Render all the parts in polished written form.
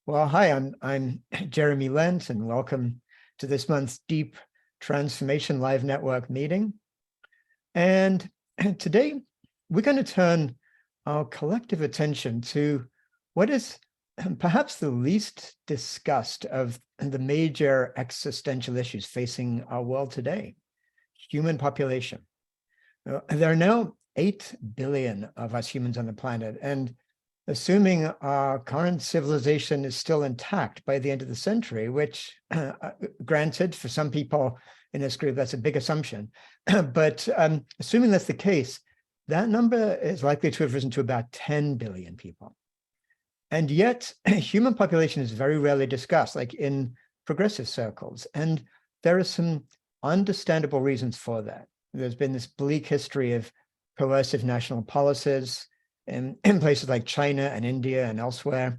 Well, hi, I'm Jeremy Lent, and welcome to this month's Deep Transformation Live Network meeting. And today we're going to turn our collective attention to what is perhaps the least discussed of the major existential issues facing our world today: human population. There are now 8 billion of us humans on the planet, and assuming our current civilization is still intact by the end of the century, which granted, for some people in this group, that's a big assumption. But assuming that's the case, that number is likely to have risen to about 10 billion people. And yet human population is very rarely discussed, like in progressive circles. And there are some understandable reasons for that. There's been this bleak history of coercive national policies in places like China and India and elsewhere.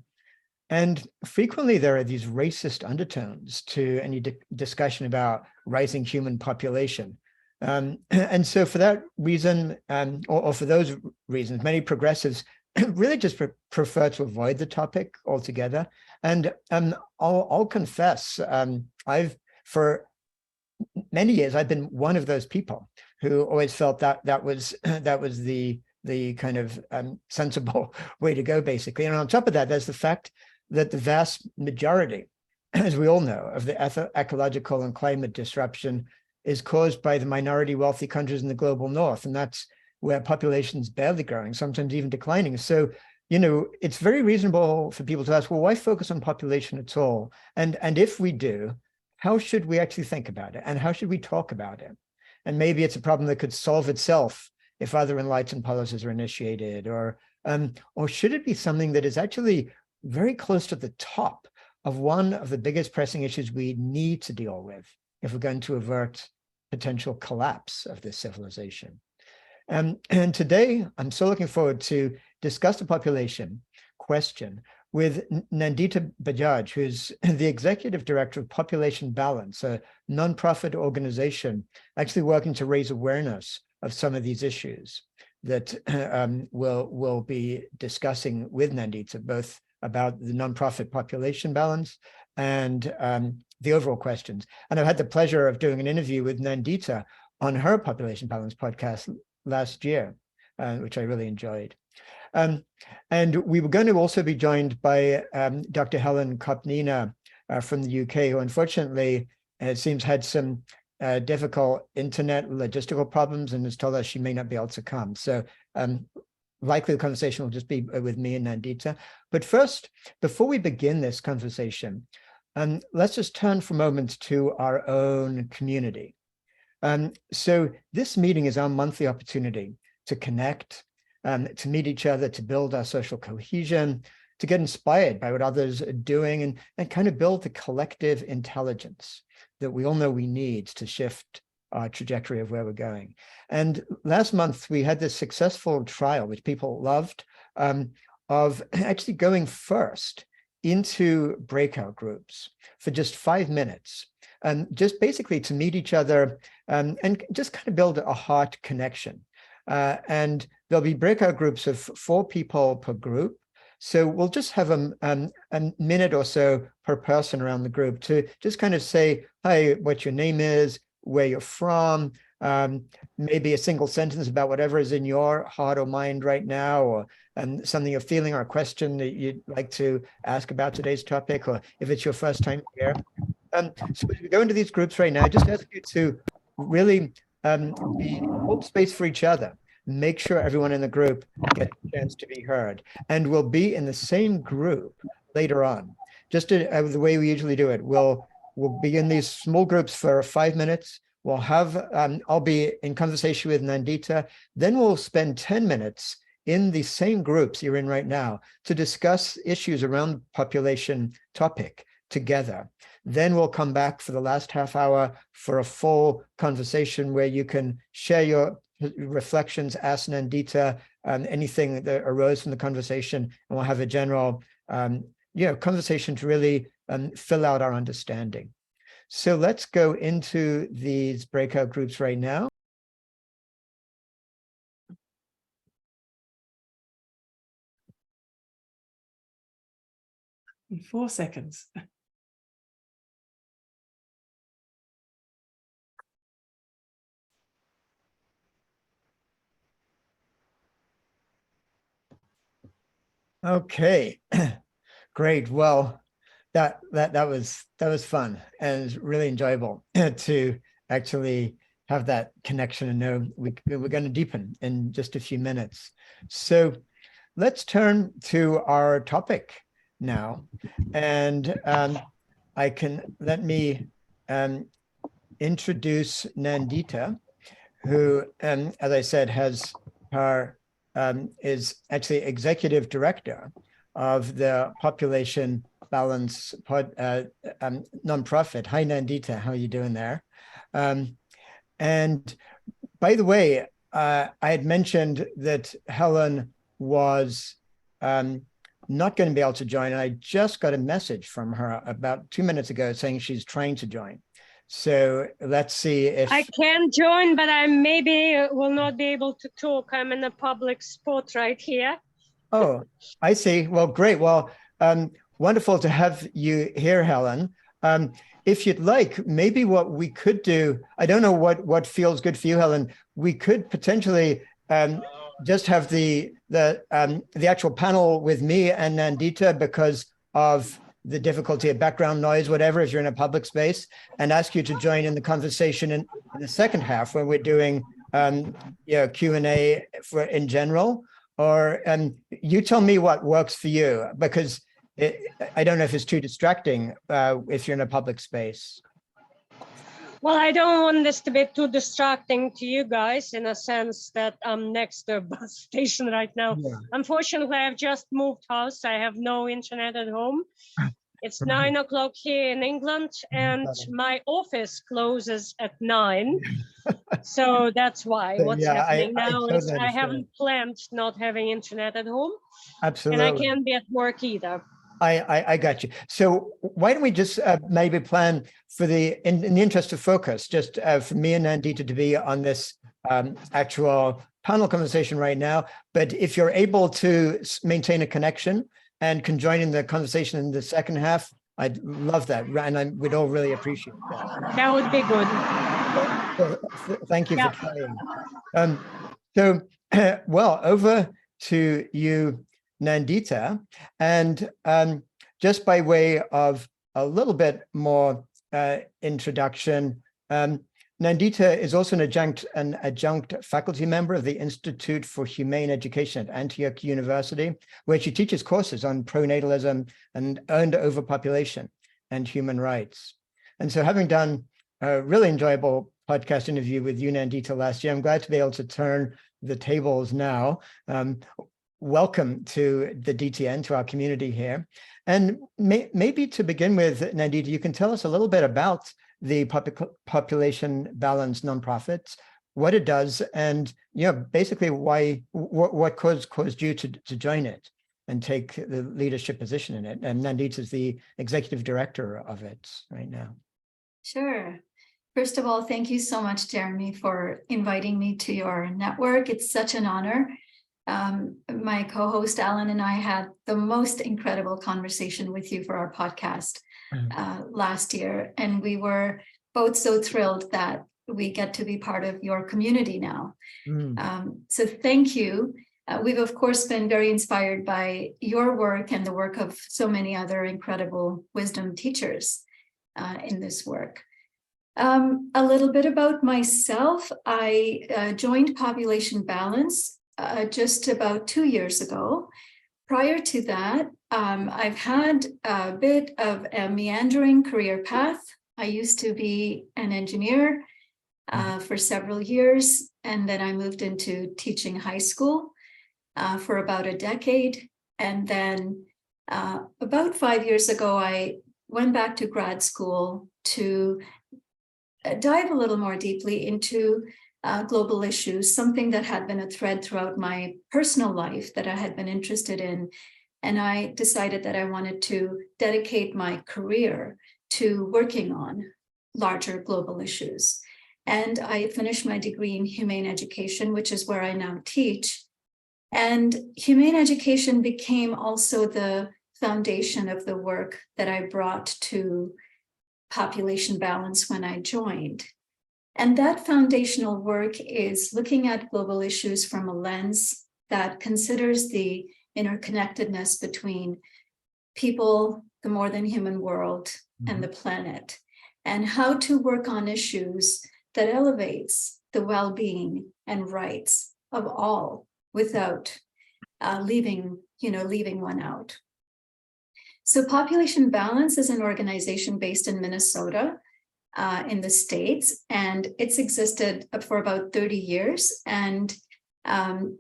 And frequently there are these racist undertones to any discussion about rising human population. And so for that reason, or for those reasons, many progressives really just prefer to avoid the topic altogether. And I'll confess, for many years, I've been one of those people who always felt that was the kind of sensible way to go, basically. And on top of that, there's the fact that the vast majority, as we all know, of the ecological and climate disruption is caused by the minority wealthy countries in the global north. And that's where population's barely growing, sometimes even declining. So, it's very reasonable for people to ask, well, why focus on population at all? And if we do, how should we actually think about it? And how should we talk about it? And maybe it's a problem that could solve itself if other enlightened policies are initiated, or should it be something that is actually very close to the top of one of the biggest pressing issues we need to deal with if we're going to avert potential collapse of this civilization? And today, I'm so looking forward to discuss the population question with Nandita Bajaj, who's the executive director of Population Balance, a nonprofit organization actually working to raise awareness of some of these issues that we'll be discussing with Nandita, both about the nonprofit population balance and the overall questions. And I've had the pleasure of doing an interview with Nandita on her Population Balance podcast last year, which I really enjoyed. And we were going to also be joined by Dr. Helen Kopnina from the UK, who unfortunately, it seems, had some difficult internet logistical problems and has told us she may not be able to come. So likely the conversation will just be with me and Nandita. But first, before we begin this conversation, let's just turn for a moment to our own community. So this meeting is our monthly opportunity to connect, to meet each other, to build our social cohesion, to get inspired by what others are doing, and kind of build the collective intelligence that we all know we need to shift our trajectory of where we're going. And last month, we had this successful trial, which people loved, of actually going first into breakout groups for just 5 minutes, just basically to meet each other and just kind of build a heart connection. And there'll be breakout groups of 4 people per group. So we'll just have a minute or so per person around the group to just kind of say, hi, what your name is, where you're from, maybe a single sentence about whatever is in your heart or mind right now, or something you're feeling, or a question that you'd like to ask about today's topic, or if it's your first time here. So as we go into these groups right now, I just ask you to really hold space for each other. Make sure everyone in the group gets a chance to be heard. And we'll be in the same group later on. Just the way we usually do it. We'll be in these small groups for 5 minutes. We'll have, I'll be in conversation with Nandita. Then we'll spend 10 minutes in the same groups you're in right now to discuss issues around population topic together. Then we'll come back for the last half hour for a full conversation where you can share your reflections, ask Nandita anything that arose from the conversation, and we'll have a general conversation to really fill out our understanding. So let's go into these breakout groups right now. In 4 seconds. Okay, great. Well, that was fun and really enjoyable to actually have that connection and know we're going to deepen in just a few minutes. So let's turn to our topic now, and let me introduce Nandita, who, as I said, is actually executive director of the Population Balance nonprofit. Hi, Nandita. How are you doing there? And by the way, I had mentioned that Helen was not going to be able to join, and I just got a message from her about 2 minutes ago saying she's trying to join. So let's see if I can join, but I maybe will not be able to talk. I'm in a public spot right here. Oh, I see. Well, great. Well, wonderful to have you here, Helen. If you'd like, maybe what we could do, I don't know what feels good for you, Helen. We could potentially just have the actual panel with me and Nandita because of the difficulty of background noise, whatever, if you're in a public space, and ask you to join in the conversation in the second half when we're doing Q&A in general. Or you tell me what works for you, because I don't know if it's too distracting if you're in a public space. Well, I don't want this to be too distracting to you guys in a sense that I'm next to a bus station right now. Yeah. Unfortunately, I've just moved house. I have no internet at home. It's 9 o'clock here in England, and my office closes at 9. So that's why what's happening now is I haven't planned not having internet at home. Absolutely. And I can't be at work either. I got you. So why don't we just maybe plan for in the interest of focus, just for me and Nandita to be on this actual panel conversation right now. But if you're able to maintain a connection and can join in the conversation in the second half, I'd love that. And we'd all really appreciate that. That would be good. Thank you for trying. Well, over to you, Nandita, and just by way of a little bit more introduction, Nandita is also an adjunct faculty member of the Institute for Humane Education at Antioch University, where she teaches courses on pronatalism and earned overpopulation and human rights. And so, having done a really enjoyable podcast interview with you, Nandita, last year, I'm glad to be able to turn the tables now. Welcome to the DTN, to our community here. And maybe to begin with, Nandita, you can tell us a little bit about the Population Balance nonprofit, what it does, and basically what caused you to join it and take the leadership position in it. And Nandita is the executive director of it right now. Sure. First of all, thank you so much, Jeremy, for inviting me to your network. It's such an honor. My co-host Alan and I had the most incredible conversation with you for our podcast last year, and we were both so thrilled that we get to be part of your community now. So thank you. We've of course been very inspired by your work and the work of so many other incredible wisdom teachers in this work. A little bit about myself. I joined Population Balance just about 2 years ago. Prior to that, I've had a bit of a meandering career path. I used to be an engineer for several years, and then I moved into teaching high school for about a decade. And then about 5 years ago, I went back to grad school to dive a little more deeply into global issues, something that had been a thread throughout my personal life that I had been interested in. And I decided that I wanted to dedicate my career to working on larger global issues. And I finished my degree in humane education, which is where I now teach. And humane education became also the foundation of the work that I brought to population balance when I joined. And that foundational work is looking at global issues from a lens that considers the interconnectedness between people, the more than human world, and the planet, and how to work on issues that elevates the well-being and rights of all without leaving one out. So Population Balance is an organization based in Minnesota in the States, and it's existed for about 30 years. And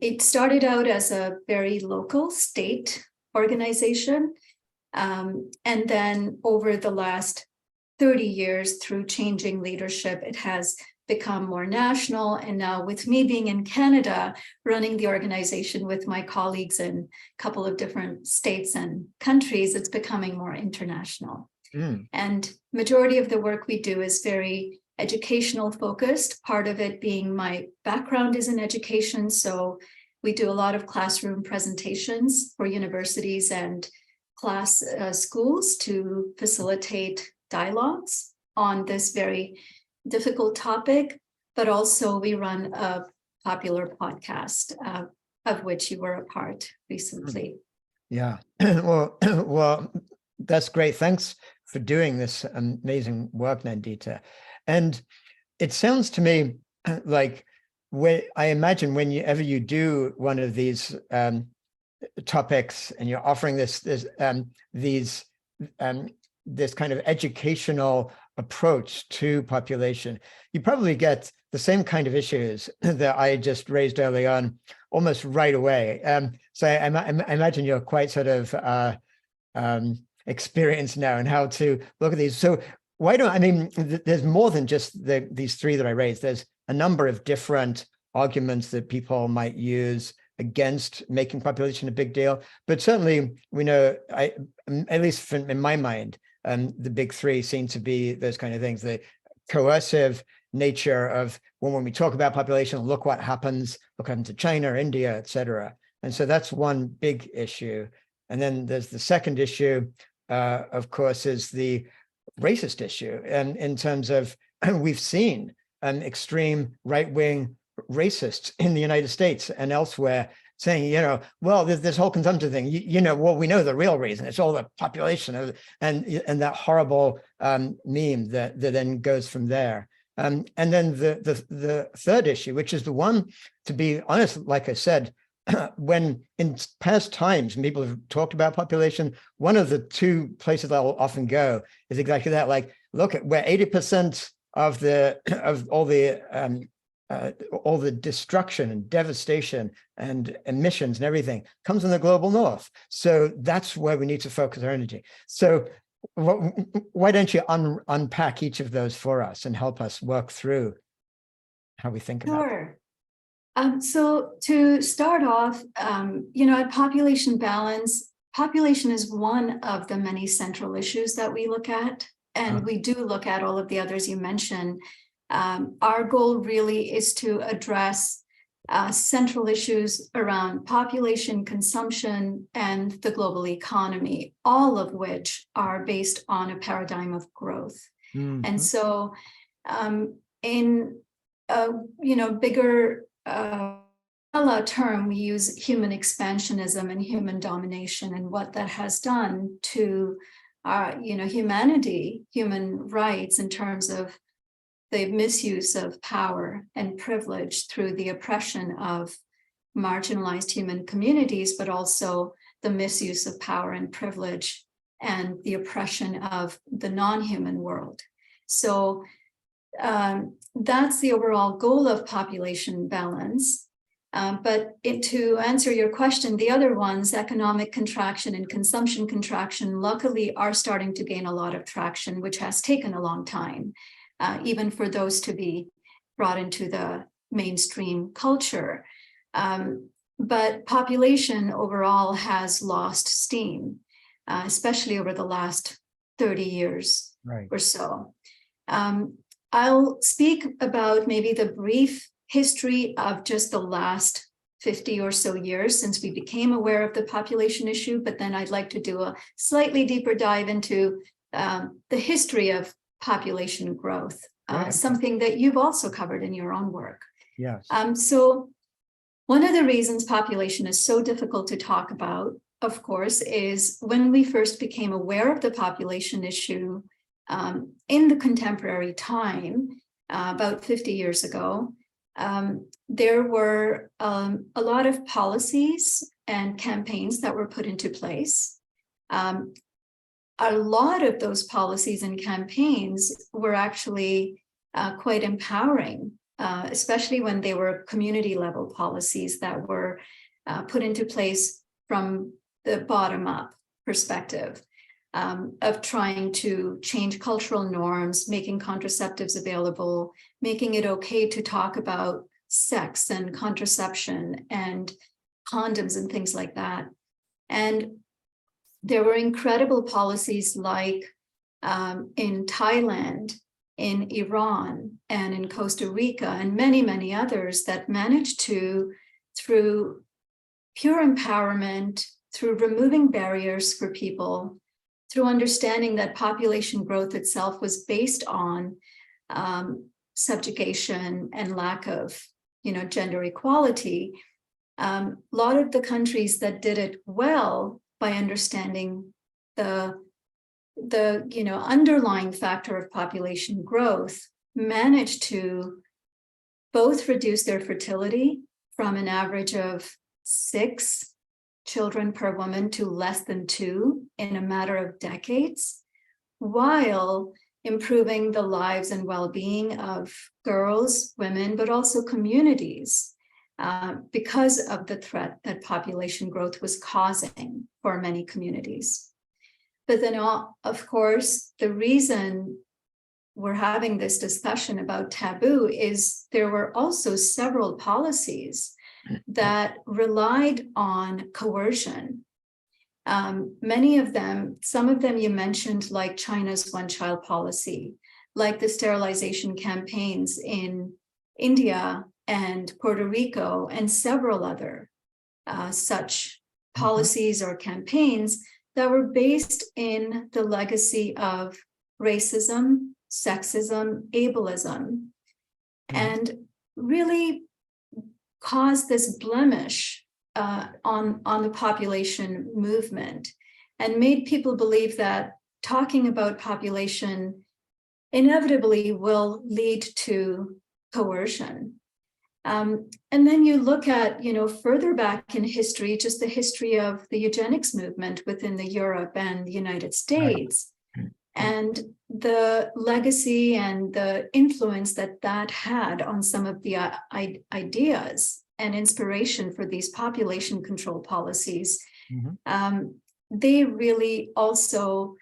it started out as a very local state organization. And then over the last 30 years, through changing leadership, it has become more national. And now with me being in Canada, running the organization with my colleagues in a couple of different states and countries, it's becoming more international. And majority of the work we do is very educational focused, part of it being my background is in education. So we do a lot of classroom presentations for universities and schools to facilitate dialogues on this very difficult topic, but also we run a popular podcast of which you were a part recently. Yeah, well, that's great. Thanks for doing this amazing work, Nandita. And it sounds to me like I imagine whenever you do one of these topics and you're offering this kind of educational approach to population, you probably get the same kind of issues that I just raised early on almost right away. So I imagine you're quite sort of experienced now in how to look at these. So there's more than just these three that I raised. There's a number of different arguments that people might use against making population a big deal. But certainly we know, at least in my mind, the big three seem to be those kind of things, the coercive nature of when we talk about population, look what happens, look what happened to China, India, et cetera. And so that's one big issue. And then there's the second issue, of course, is the racist issue. And in terms of, we've seen extreme right-wing racists in the United States and elsewhere saying, well, this whole consumption thing, well, we know the real reason. It's all the population and that horrible meme that then goes from there. And then the third issue, which is the one, to be honest, like I said, when in past times people have talked about population, one of the two places I'll often go is exactly that. Like, look at where 80% of all the destruction and devastation and emissions and everything comes in the global north. So that's where we need to focus our energy. So why don't you unpack each of those for us and help us work through how we think about it? Sure. So to start off, at population balance, population is one of the many central issues that we look at, and we do look at all of the others you mentioned. Our goal really is to address central issues around population, consumption, and the global economy, all of which are based on a paradigm of growth. And so in bigger term, we use human expansionism and human domination, and what that has done to humanity, human rights, in terms of the misuse of power and privilege through the oppression of marginalized human communities, but also the misuse of power and privilege and the oppression of the non-human world. So that's the overall goal of population balance. But to answer your question, the other ones, economic contraction and consumption contraction, luckily are starting to gain a lot of traction, which has taken a long time, even for those to be brought into the mainstream culture. But population overall has lost steam, especially over the last 30 years or so. I'll speak about maybe the brief history of just the last 50 or so years since we became aware of the population issue, but then I'd like to do a slightly deeper dive into the history of population growth, something that you've also covered in your own work. Yes. So one of the reasons population is so difficult to talk about, of course, is when we first became aware of the population issue in the contemporary time, about 50 years ago, there were a lot of policies and campaigns that were put into place. A lot of those policies and campaigns were actually quite empowering, especially when they were community level policies that were put into place from the bottom up perspective of trying to change cultural norms, making contraceptives available, making it okay to talk about sex and contraception and condoms and things like that. And there were incredible policies like in Thailand, in Iran, and in Costa Rica, and many, many others that managed to, through pure empowerment, through removing barriers for people, through understanding that population growth itself was based on subjugation and lack of, gender equality. A lot of the countries that did it well by understanding the underlying factor of population growth managed to both reduce their fertility from an average of 6 children per woman to less than 2 in a matter of decades, while improving the lives and well-being of girls, women, but also communities because of the threat that population growth was causing for many communities. But then, of course, the reason we're having this discussion about taboo is there were also several policies that relied on coercion. Many of them, some of them you mentioned, like China's one-child policy, like the sterilization campaigns in India and Puerto Rico, and several other such policies or campaigns that were based in the legacy of racism, sexism, ableism, and really caused this blemish on the population movement and made people believe that talking about population inevitably will lead to coercion. And then you look at, further back in history, just the history of the eugenics movement within the Europe and the United States, and the legacy and the influence that that had on some of the ideas and inspiration for these population control policies. They really also,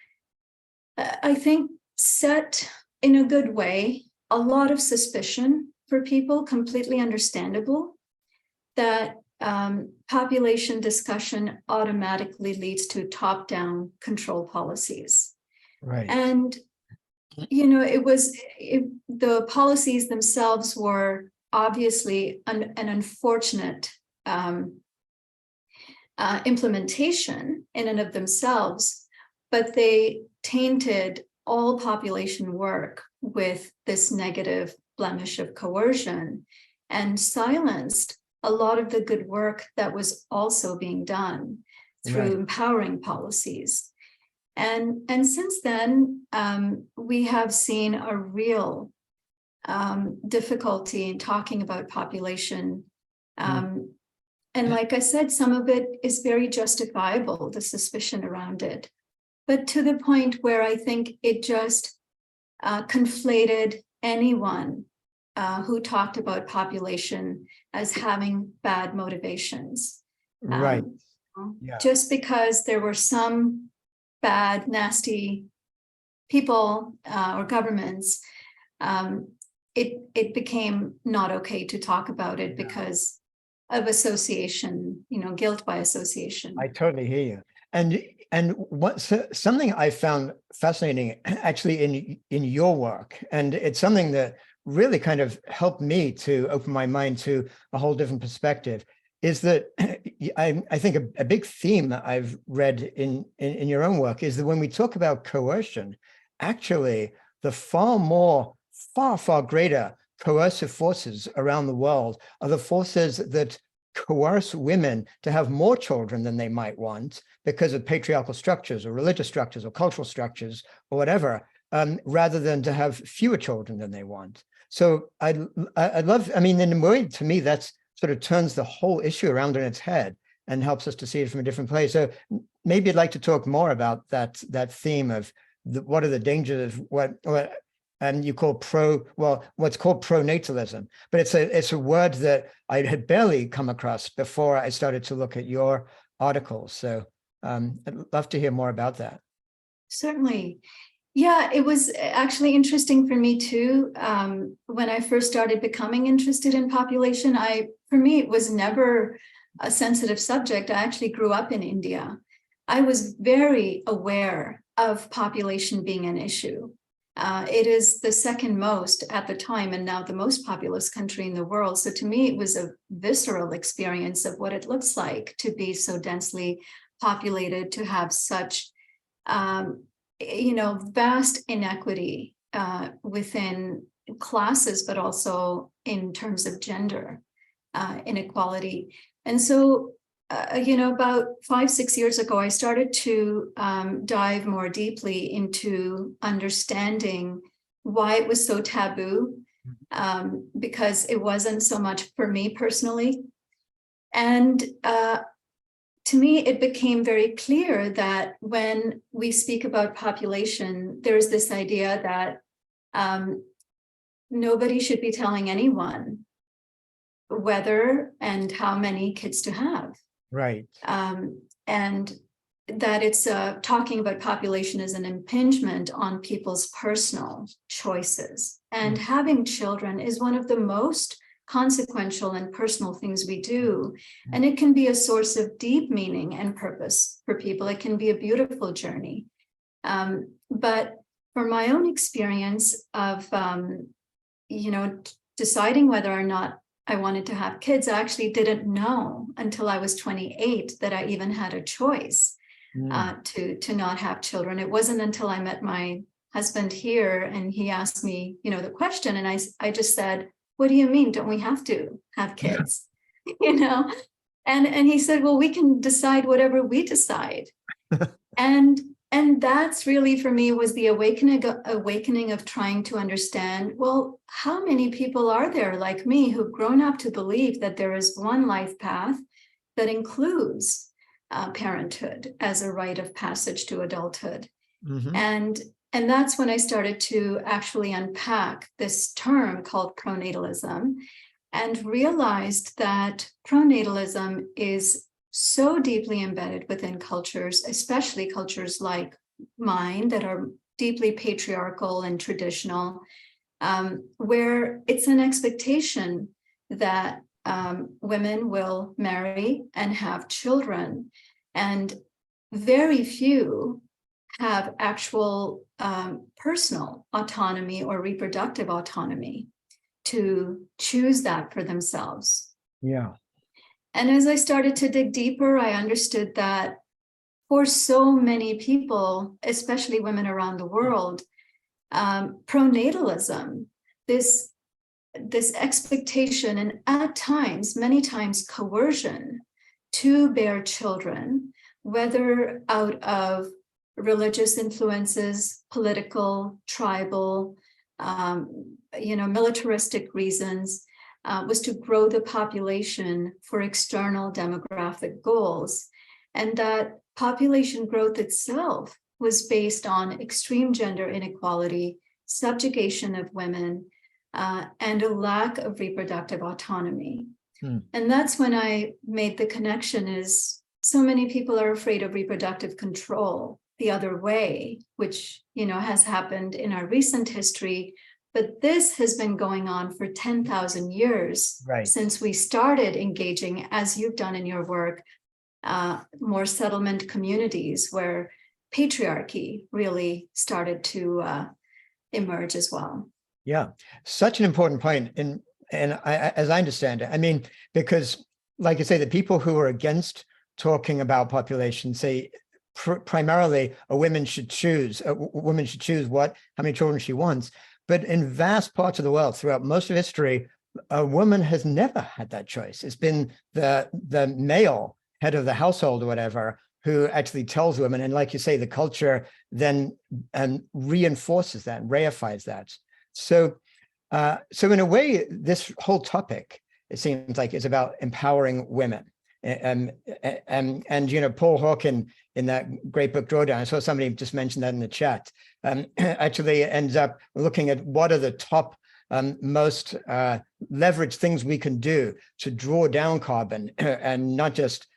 I think, set in a good way a lot of suspicion for people, completely understandable, that population discussion automatically leads to top-down control policies. Right. And, the policies themselves were obviously an unfortunate implementation in and of themselves, but they tainted all population work with this negative blemish of coercion and silenced a lot of the good work that was also being done through empowering policies. And since then, we have seen a real difficulty in talking about population. And like I said, some of it is very justifiable, the suspicion around it, but to the point where I think it just conflated anyone who talked about population as having bad motivations. Right. Just because there were some bad, nasty people or governments, it became not okay to talk about it because of association, guilt by association. I totally hear you. And something I found fascinating actually in your work, and it's something that really kind of helped me to open my mind to a whole different perspective, is that I think a big theme that I've read in your own work is that when we talk about coercion, actually the far greater coercive forces around the world are the forces that coerce women to have more children than they might want because of patriarchal structures or religious structures or cultural structures or whatever, rather than to have fewer children than they want. So I love, I mean, in a way, to me, that's sort of turns the whole issue around on its head and helps us to see it from a different place. So maybe I'd like to talk more about that theme of what are the dangers of what you call what's called pronatalism, but it's a word that I had barely come across before I started to look at your articles. So I'd love to hear more about that. Certainly. Yeah, it was actually interesting for me too. When I first started becoming interested in population, for me, it was never a sensitive subject. I actually grew up in India. I was very aware of population being an issue. It is the second most at the time, and now the most populous country in the world. So to me, it was a visceral experience of what it looks like to be so densely populated, to have such, vast inequity within classes, but also in terms of gender inequality. And so, about 5-6 years ago, I started to dive more deeply into understanding why it was so taboo, because it wasn't so much for me personally. And to me, it became very clear that when we speak about population, there's this idea that nobody should be telling anyone whether and how many kids to have. Right. And that it's talking about population as an impingement on people's personal choices. And having children is one of the most consequential and personal things we do. And it can be a source of deep meaning and purpose for people. It can be a beautiful journey. But for my own experience of, deciding whether or not I wanted to have kids, I actually didn't know until I was 28 that I even had a choice to not have children. It wasn't until I met my husband here and he asked me, the question, and I just said, "What do you mean? Don't we have to have kids?" And he said, "Well, we can decide whatever we decide." And that's really, for me, was the awakening of trying to understand, well, how many people are there like me who've grown up to believe that there is one life path that includes parenthood as a rite of passage to adulthood. Mm-hmm. And that's when I started to actually unpack this term called pronatalism and realized that pronatalism is so deeply embedded within cultures, especially cultures like mine that are deeply patriarchal and traditional, where it's an expectation that women will marry and have children, and very few have actual personal autonomy or reproductive autonomy to choose that for themselves. Yeah. And as I started to dig deeper, I understood that for so many people, especially women around the world, pronatalism, this expectation, and at times, many times, coercion to bear children, whether out of religious influences, political, tribal, militaristic reasons, was to grow the population for external demographic goals. And that population growth itself was based on extreme gender inequality, subjugation of women, and a lack of reproductive autonomy. And that's when I made the connection, is so many people are afraid of reproductive control the other way, which, has happened in our recent history. But this has been going on for 10,000 years, right, since we started engaging, as you've done in your work, more settlement communities where patriarchy really started to emerge as well. Yeah, such an important point. And as I understand it, I mean, because like you say, the people who are against talking about population say primarily a woman should choose how many children she wants. But in vast parts of the world, throughout most of history, a woman has never had that choice. It's been the male head of the household or whatever who actually tells women. And like you say, the culture then reinforces that, reifies that. So in a way, this whole topic, it seems like, is about empowering women. And Paul Hawken, in that great book Drawdown, I saw somebody just mentioned that in the chat, actually ends up looking at what are the top most leveraged things we can do to draw down carbon and not just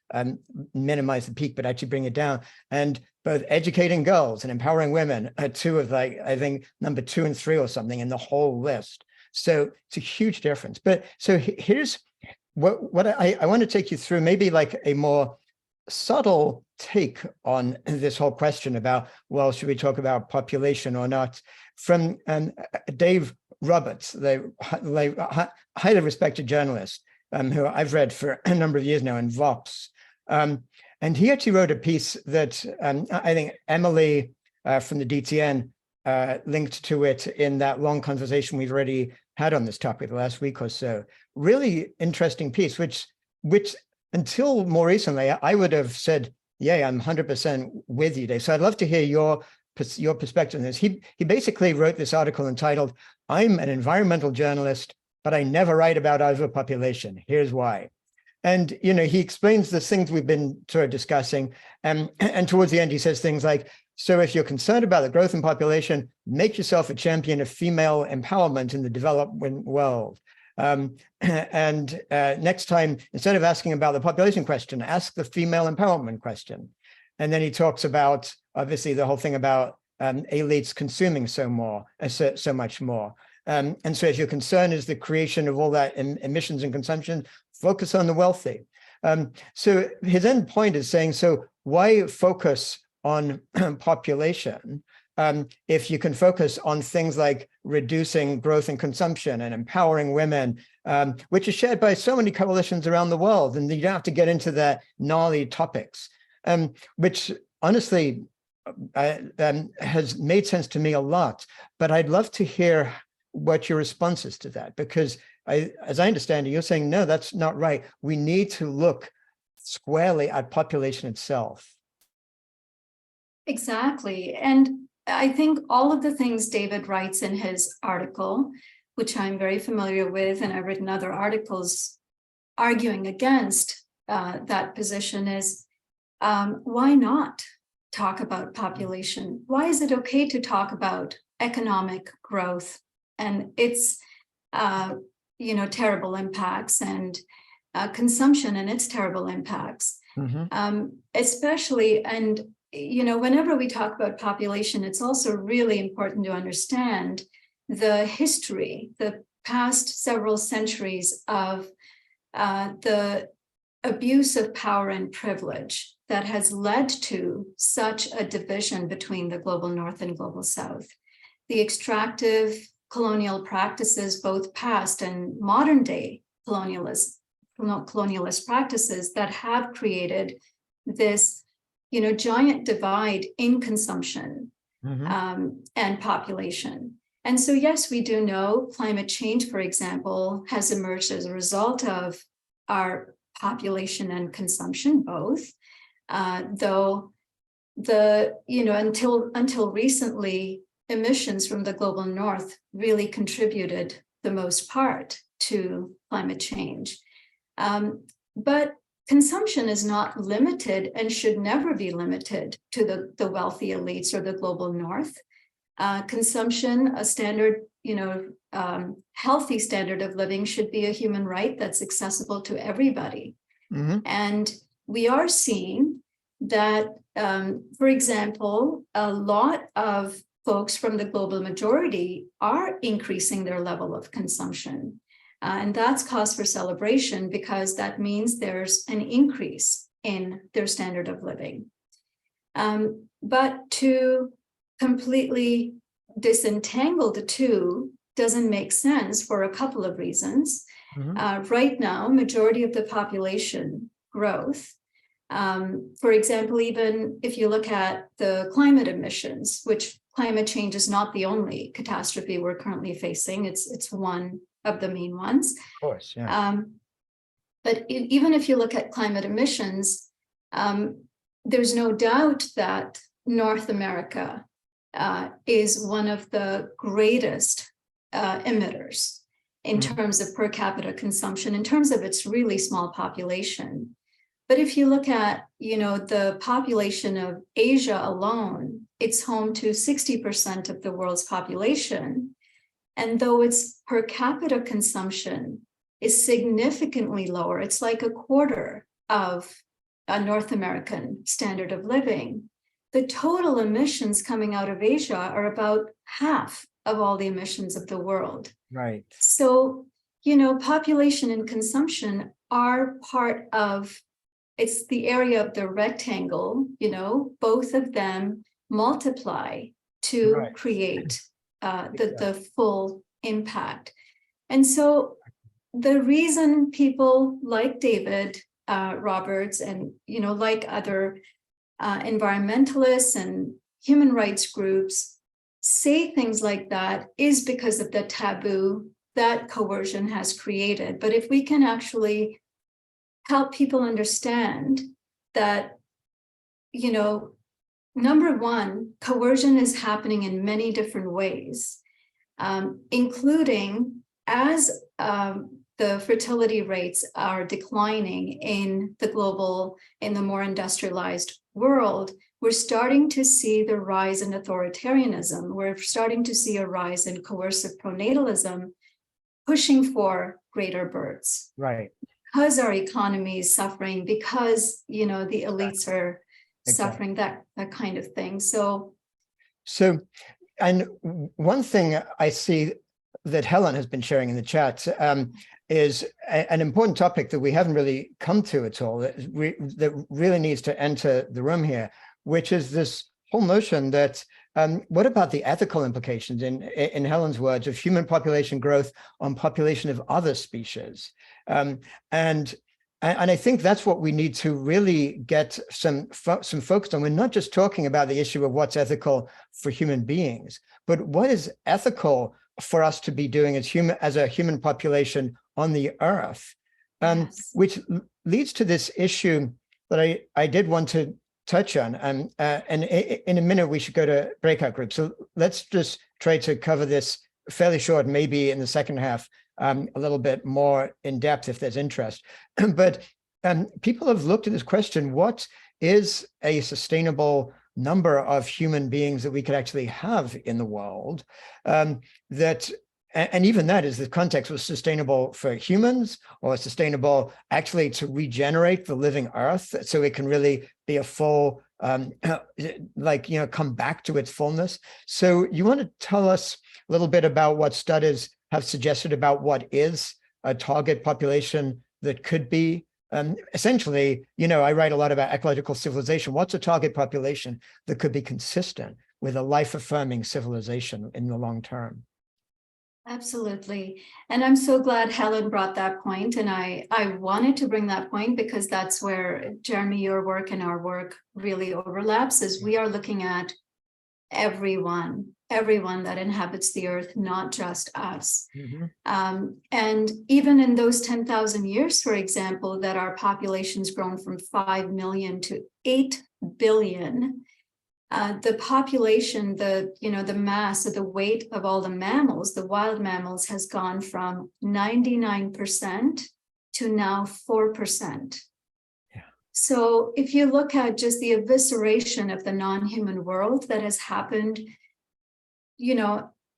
minimize the peak, but actually bring it down. And both educating girls and empowering women are two of, like, I think number 2 and 3 or something in the whole list. So it's a huge difference. But so here's what I want to take you through, maybe like a more subtle take on this whole question about, well, should we talk about population or not? From Dave Roberts, the highly respected journalist who I've read for a number of years now in Vox. And he actually wrote a piece that I think Emily from the DTN linked to it in that long conversation we've already had on this topic the last week or so. Really interesting piece, which until more recently, I would have said, yeah, I'm 100% with you, Dave. So I'd love to hear your perspective on this. He basically wrote this article entitled, "I'm an environmental journalist, but I never write about overpopulation. Here's why." And, he explains the things we've been sort of discussing. And towards the end, he says things like, so if you're concerned about the growth in population, make yourself a champion of female empowerment in the developing world. And next time, instead of asking about the population question, ask the female empowerment question. And then he talks about, obviously, the whole thing about elites consuming so much more. And so if your concern is the creation of all that emissions and consumption, focus on the wealthy. So his end point is saying, so why focus on population if you can focus on things like reducing growth and consumption and empowering women, which is shared by so many coalitions around the world, and you don't have to get into the gnarly topics, which honestly has made sense to me a lot. But I'd love to hear what your response is to that, because as I understand it, you're saying, no, that's not right. We need to look squarely at population itself. Exactly. And I think all of the things David writes in his article, which I'm very familiar with, and I've written other articles arguing against that position, is why not talk about population? Why is it okay to talk about economic growth and its terrible impacts, and consumption and its terrible impacts? Especially, and whenever we talk about population, it's also really important to understand the history, the past several centuries of the abuse of power and privilege that has led to such a division between the global north and global south. The extractive colonial practices, both past and modern day colonialist practices, that have created this giant divide in consumption and population. And so, yes, we do know climate change, for example, has emerged as a result of our population and consumption both, though until recently, emissions from the global north really contributed the most part to climate change. But consumption is not limited and should never be limited to the wealthy elites or the global north. Consumption, a standard, healthy standard of living, should be a human right that's accessible to everybody. And we are seeing that, for example, a lot of folks from the global majority are increasing their level of consumption. And that's cause for celebration, because that means there's an increase in their standard of living. But to completely disentangle the two doesn't make sense for a couple of reasons. Right now, majority of the population growth, for example, even if you look at the climate emissions, which climate change is not the only catastrophe we're currently facing, it's one of the main ones. Of course, yeah. But even if you look at climate emissions, there's no doubt that North America is one of the greatest emitters in terms of per capita consumption, in terms of its really small population. But if you look at, the population of Asia alone, it's home to 60% of the world's population. And though its per capita consumption is significantly lower, it's like a quarter of a North American standard of living, the total emissions coming out of Asia are about half of all the emissions of the world. Right. So, population and consumption are part of, it's the area of the rectangle, both of them multiply to create the full impact. And so the reason people like David Roberts and, like other environmentalists and human rights groups say things like that is because of the taboo that coercion has created. But if we can actually help people understand that, number one, coercion is happening in many different ways, including as the fertility rates are declining in the more industrialized world, we're starting to see the rise in authoritarianism. We're starting to see a rise in coercive pronatalism, pushing for greater births. Right. Because our economy is suffering, because, the elites are suffering, that kind of thing. So, and one thing I see that Helen has been sharing in the chat is an important topic that we haven't really come to at all, that really needs to enter the room here, which is this whole notion that what about the ethical implications, in Helen's words, of human population growth on population of other species? And I think that's what we need to really get some focus on. We're not just talking about the issue of what's ethical for human beings, but what is ethical for us to be doing as a human population on the earth, which leads to this issue that I did want to touch on. And in a minute, we should go to breakout groups. So let's just try to cover this fairly short, maybe in the second half, a little bit more in depth if there's interest. But people have looked at this question: what is a sustainable number of human beings that we could actually have in the world? And even that, is the context was sustainable for humans, or sustainable actually to regenerate the living earth so it can really be a full, come back to its fullness. So you want to tell us a little bit about what studies have suggested about what is a target population that could be, essentially, I write a lot about ecological civilization. What's a target population that could be consistent with a life-affirming civilization in the long term? Absolutely. And I'm so glad Helen brought that point. And I wanted to bring that point because that's where, Jeremy, your work and our work really overlaps, is we are looking at everyone that inhabits the earth, not just us. And even in those 10,000 years, for example, that our population's grown from 5 million to 8 billion, the population, the mass, or the weight of all the mammals, the wild mammals, has gone from 99% to now 4%. So if you look at just the evisceration of the non-human world that has happened,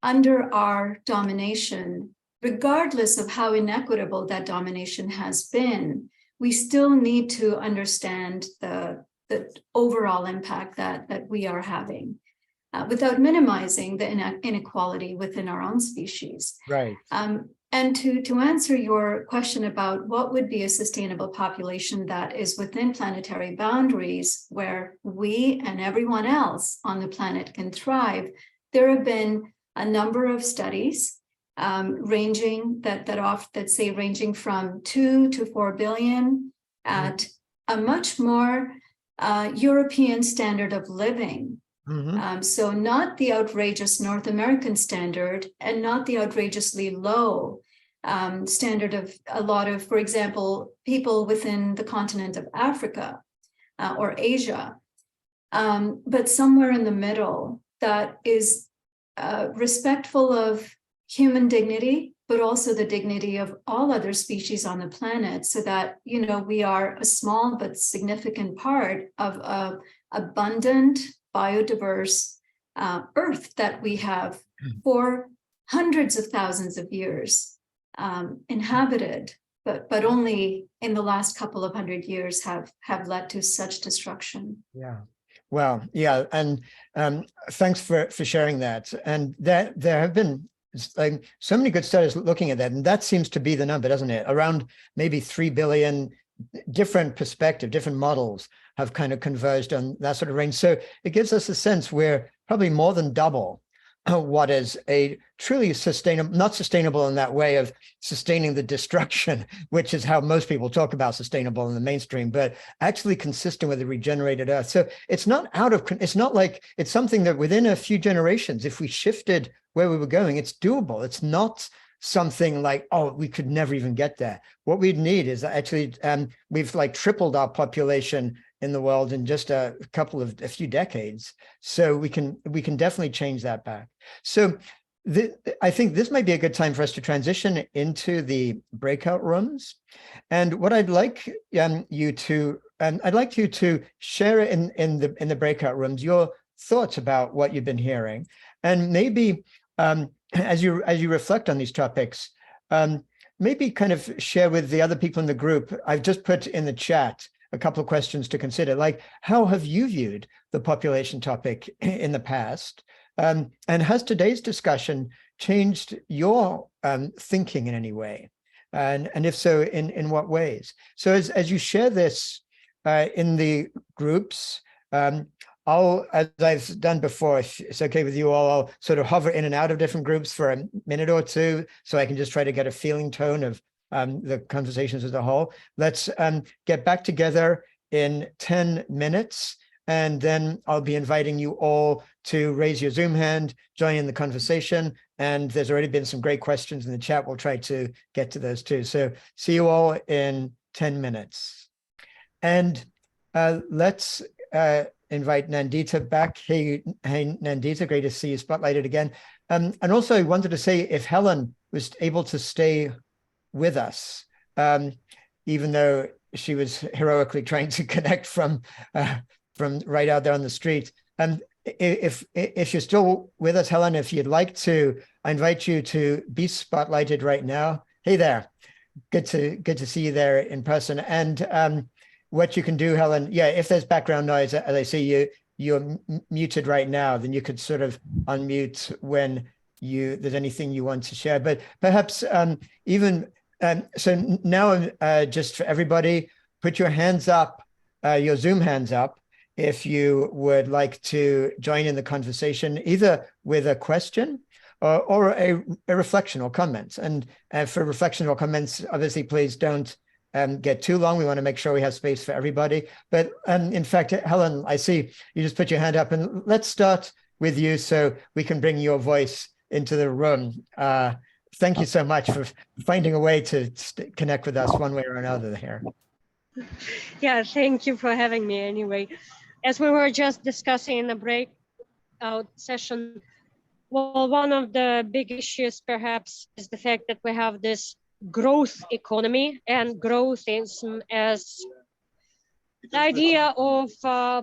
under our domination, regardless of how inequitable that domination has been, we still need to understand the overall impact that we are having, without minimizing the inequality within our own species. Right. And to answer your question about what would be a sustainable population that is within planetary boundaries, where we and everyone else on the planet can thrive, there have been a number of studies ranging from 2 to 4 billion at a much more European standard of living. So not the outrageous North American standard and not the outrageously low standard of a lot of, for example, people within the continent of Africa or Asia, but somewhere in the middle that is respectful of human dignity, but also the dignity of all other species on the planet, so that, you know, we are a small but significant part of a abundant, biodiverse Earth that we have for hundreds of thousands of years inhabited, but only in the last couple of hundred years have led to such destruction. Yeah. Well, yeah, and thanks for sharing that. And there have been like so many good studies looking at that, and that seems to be the number, doesn't it? Around maybe 3 billion different perspective, different models have kind of converged on that sort of range. So it gives us a sense we're probably more than double what is a truly sustainable, not sustainable in that way of sustaining the destruction, which is how most people talk about sustainable in the mainstream, but actually consistent with the regenerated Earth. So it's not it's not like it's something that within a few generations, if we shifted where we were going, it's doable. It's not something like, oh, we could never even get there. What we'd need is actually, we've like tripled our population in the world in just a few decades. So we can definitely change that back. So I think this might be a good time for us to transition into the breakout rooms. And what I'd like you to share in the breakout rooms your thoughts about what you've been hearing, and maybe as you reflect on these topics, maybe kind of share with the other people in the group. I've just put in the chat a couple of questions to consider, like how have you viewed the population topic in the past? And has today's discussion changed your thinking in any way? And if so, in what ways? So as you share this in the groups, as I've done before, if it's okay with you all, I'll sort of hover in and out of different groups for a minute or two, so I can just try to get a feeling tone of the conversations as a whole. Let's get back together in 10 minutes, and then I'll be inviting you all to raise your Zoom hand, join in the conversation. And there's already been some great questions in the chat. We'll try to get to those too. So see you all in 10 minutes. And let's invite Nandita back. Hey, Nandita, great to see you spotlighted again. And also I wanted to say, if Helen was able to stay with us, even though she was heroically trying to connect from right out there on the street. If you're still with us, Helen, if you'd like to, I invite you to be spotlighted right now. Hey there, good to see you there in person. And what you can do, Helen, yeah, if there's background noise, as I see you're muted right now, then you could sort of unmute when there's anything you want to share. But perhaps so now, just for everybody, put your hands up, your Zoom hands up, if you would like to join in the conversation, either with a question or a reflection or comments. And for reflection or comments, obviously, please don't get too long. We want to make sure we have space for everybody. But in fact, Helen, I see you just put your hand up, and let's start with you so we can bring your voice into the room. Thank you so much for finding a way to connect with us one way or another here. Yeah, thank you for having me anyway. As we were just discussing in the breakout session, well, one of the big issues perhaps is the fact that we have this growth economy, and growth is as the idea of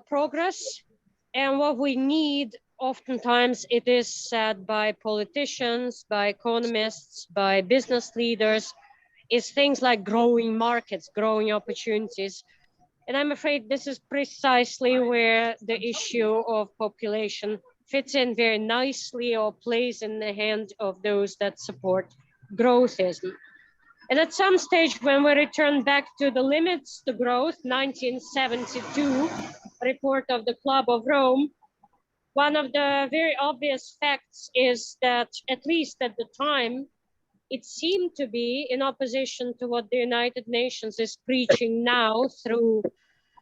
progress. And what we need, oftentimes it is said by politicians, by economists, by business leaders, is things like growing markets, growing opportunities. And I'm afraid this is precisely where the issue of population fits in very nicely, or plays in the hand of those that support growthism. And at some stage, when we return back to the limits to growth, 1972 report of the Club of Rome, one of the very obvious facts is that, at least at the time, it seemed to be in opposition to what the United Nations is preaching now through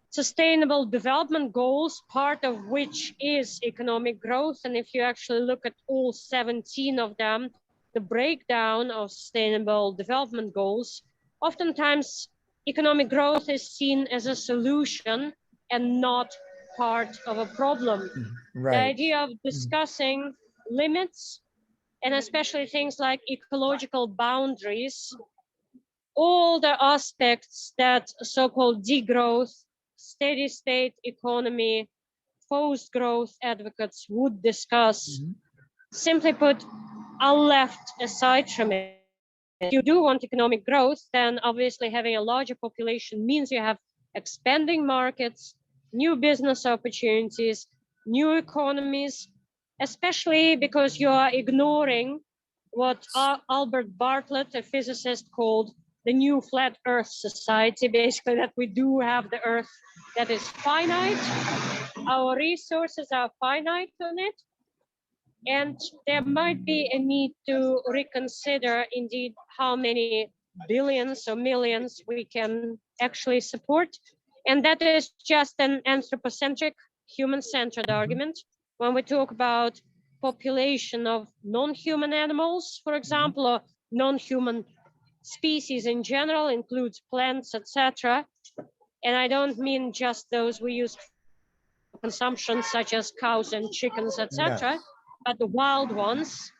Sustainable Development Goals, part of which is economic growth. And if you actually look at all 17 of them, the breakdown of Sustainable Development Goals, oftentimes economic growth is seen as a solution and not part of a problem. Right. The idea of discussing limits, and especially things like ecological boundaries, all the aspects that so-called degrowth, steady state economy, post-growth advocates would discuss, simply put, are left aside from it. If you do want economic growth, then obviously having a larger population means you have expanding markets, new business opportunities, new economies, especially because you are ignoring what Albert Bartlett, a physicist, called the new flat Earth society, basically that we do have the Earth that is finite, our resources are finite on it, and there might be a need to reconsider indeed how many billions or millions we can actually support. And that is just an anthropocentric, human-centered argument. When we talk about population of non-human animals, for example, or non-human species in general, includes plants, etc. And I don't mean just those we use for consumption, such as cows and chickens, etc., but the wild ones,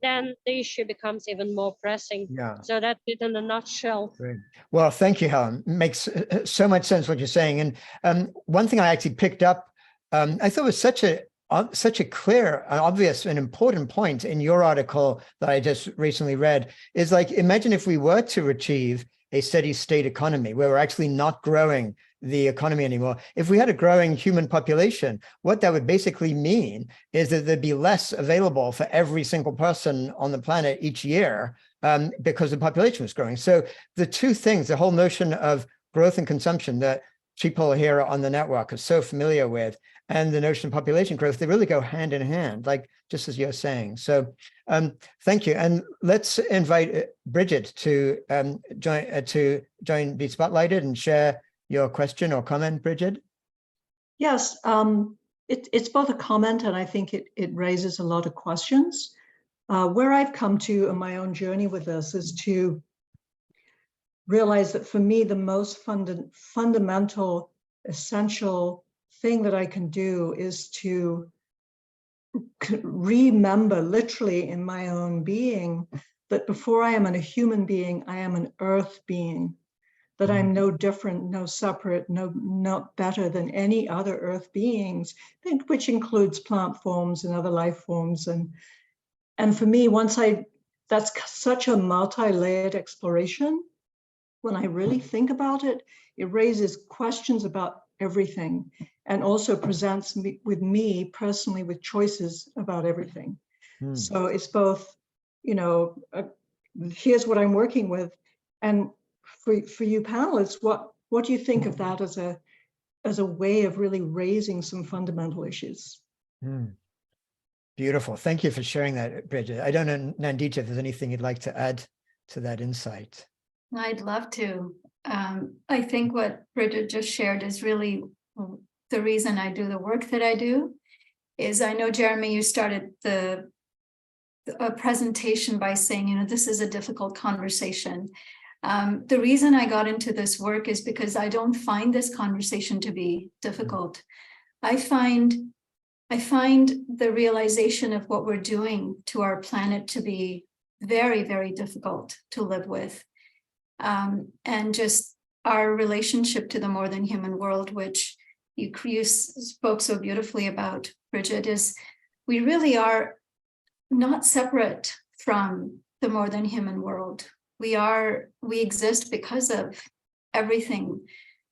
then the issue becomes even more pressing. So that's it in a nutshell. Great. Well, thank you, Helen. Makes so much sense what you're saying. And one thing I actually picked up, I thought was such a clear, obvious, and important point in your article that I just recently read is like, imagine if we were to achieve a steady state economy where we're actually not growing the economy anymore. If we had a growing human population, what that would basically mean is that there'd be less available for every single person on the planet each year because the population was growing. So the two things, the whole notion of growth and consumption that people here on the network are so familiar with, and the notion of population growth, they really go hand in hand, like just as you're saying. So thank you. And let's invite Bridget to join, be spotlighted and share your question or comment, Bridget. Yes, it's both a comment and I think it raises a lot of questions. Where I've come to in my own journey with this is to realize that for me, the most fundamental, essential thing that I can do is to remember literally in my own being that before I am a human being, I am an earth being, that I'm no different, no separate, not better than any other earth beings, which includes plant forms and other life forms. And for me, that's such a multi-layered exploration. When I really think about it, it raises questions about everything and also presents me personally with choices about everything. So it's both, here's what I'm working with. And for you panelists, what do you think of that as a way of really raising some fundamental issues? Beautiful. Thank you for sharing that, Bridget. I don't know, Nandita, if there's anything you'd like to add to that insight. I'd love to. I think what Bridget just shared is really the reason I do the work that I do. Is I know, Jeremy, you started a presentation by saying, this is a difficult conversation. The reason I got into this work is because I don't find this conversation to be difficult. I find the realization of what we're doing to our planet to be very, very difficult to live with. And just our relationship to the more than human world, which you spoke so beautifully about, Bridget, is we really are not separate from the more than human world. We exist because of everything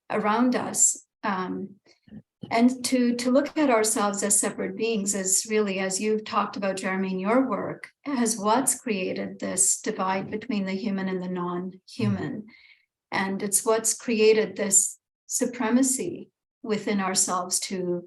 around us. And to look at ourselves as separate beings is really, as you've talked about, Jeremy, in your work, as what's created this divide between the human and the non-human. And it's what's created this supremacy within ourselves to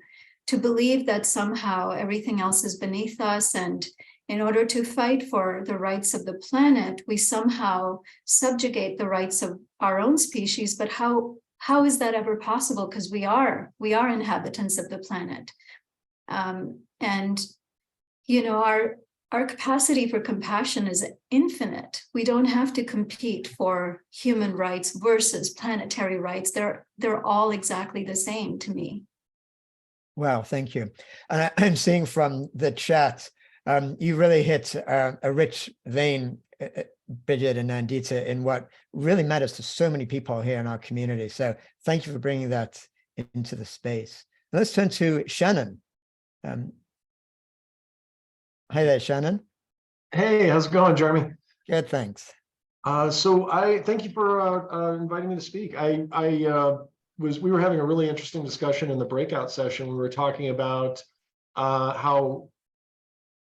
believe that somehow everything else is beneath us and in order to fight for the rights of the planet, we somehow subjugate the rights of our own species. But how is that ever possible? Because we are inhabitants of the planet. And, you know, our capacity for compassion is infinite. We don't have to compete for human rights versus planetary rights. They're all exactly the same to me. Wow, thank you. And I'm seeing from the chat, you really hit a rich vein, Bajaj and Nandita, in what really matters to so many people here in our community. So thank you for bringing that into the space. Let's turn to Shannon. Hi there, Shannon. Hey, how's it going, Jeremy? Good, thanks. So I thank you for inviting me to speak. We were having a really interesting discussion in the breakout session. We were talking about how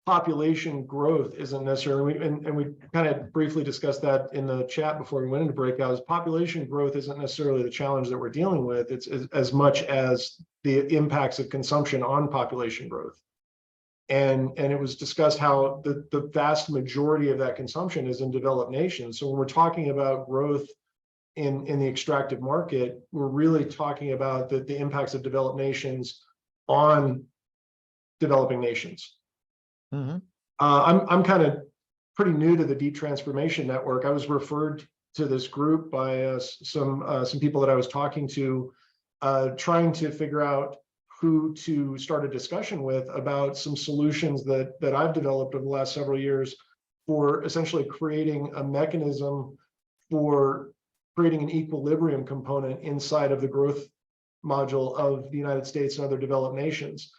population growth isn't necessarily, and we kind of briefly discussed that in the chat before we went into breakouts. Population growth isn't necessarily the challenge that we're dealing with. It's as much as the impacts of consumption on population growth. And it was discussed how the vast majority of that consumption is in developed nations. So when we're talking about growth in the extractive market, we're really talking about the impacts of developed nations on developing nations. Mm-hmm. I'm kind of pretty new to the Deep Transformation Network. I was referred to this group by some people that I was talking to, trying to figure out who to start a discussion with about some solutions that I've developed over the last several years for essentially creating a mechanism for creating an equilibrium component inside of the growth module of the United States and other developed nations.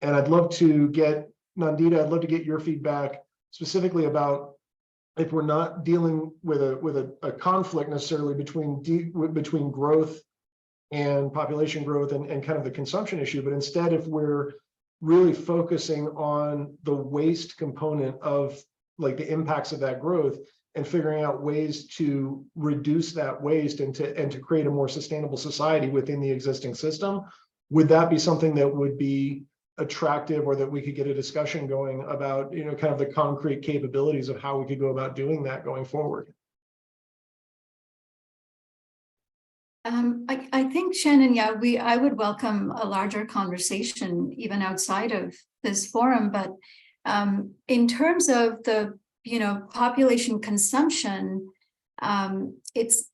And I'd love to get, Nandita, I'd love to get your feedback specifically about if we're not dealing with a conflict necessarily between growth and population growth and kind of the consumption issue, but instead if we're really focusing on the waste component of like the impacts of that growth and figuring out ways to reduce that waste and to create a more sustainable society within the existing system, would that be something that would be attractive, or that we could get a discussion going about, you know, kind of the concrete capabilities of how we could go about doing that going forward? I think, Shannon, yeah, I would welcome a larger conversation even outside of this forum. But in terms of the, you know, population consumption, it's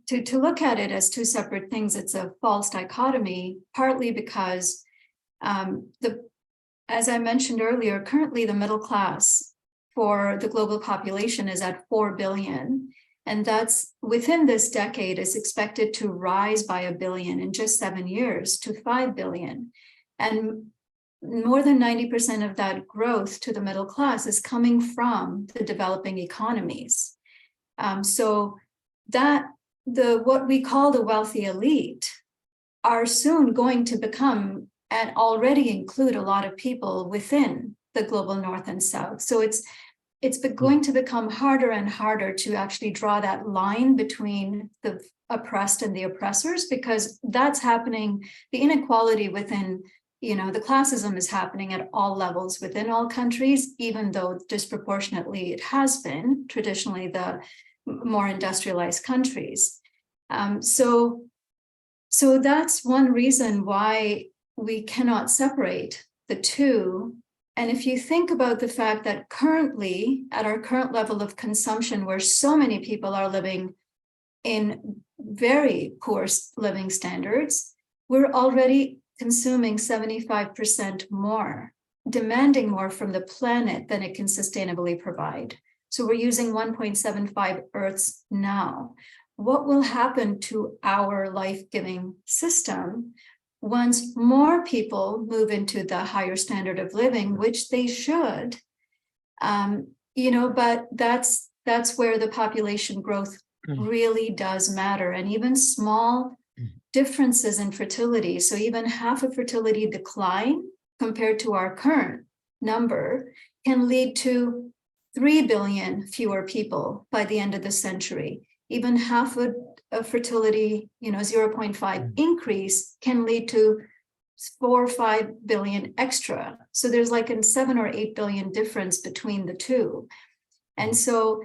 to look at it as two separate things. It's a false dichotomy, partly because as I mentioned earlier, currently the middle class for the global population is at 4 billion. And that's within this decade is expected to rise by 1 billion in just 7 years to 5 billion. And more than 90% of that growth to the middle class is coming from the developing economies. So that what we call the wealthy elite are soon going to become and already include a lot of people within the global North and South. So it's going to become harder and harder to actually draw that line between the oppressed and the oppressors, because that's happening. The inequality within, you know, the classism is happening at all levels within all countries, even though disproportionately it has been traditionally the more industrialized countries. So that's one reason why we cannot separate the two. And if you think about the fact that currently, at our current level of consumption, where so many people are living in very poor living standards, we're already consuming 75% more, demanding more from the planet than it can sustainably provide. So we're using 1.75 Earths now. What will happen to our life-giving system once more people move into the higher standard of living, which they should, you know, but that's where the population growth really does matter. And even small differences in fertility, so even half a fertility decline compared to our current number, can lead to 3 billion fewer people by the end of the century. Even half a fertility, you know, 0.5 increase can lead to 4 or 5 billion extra. So there's like a 7 or 8 billion difference between the two. And so,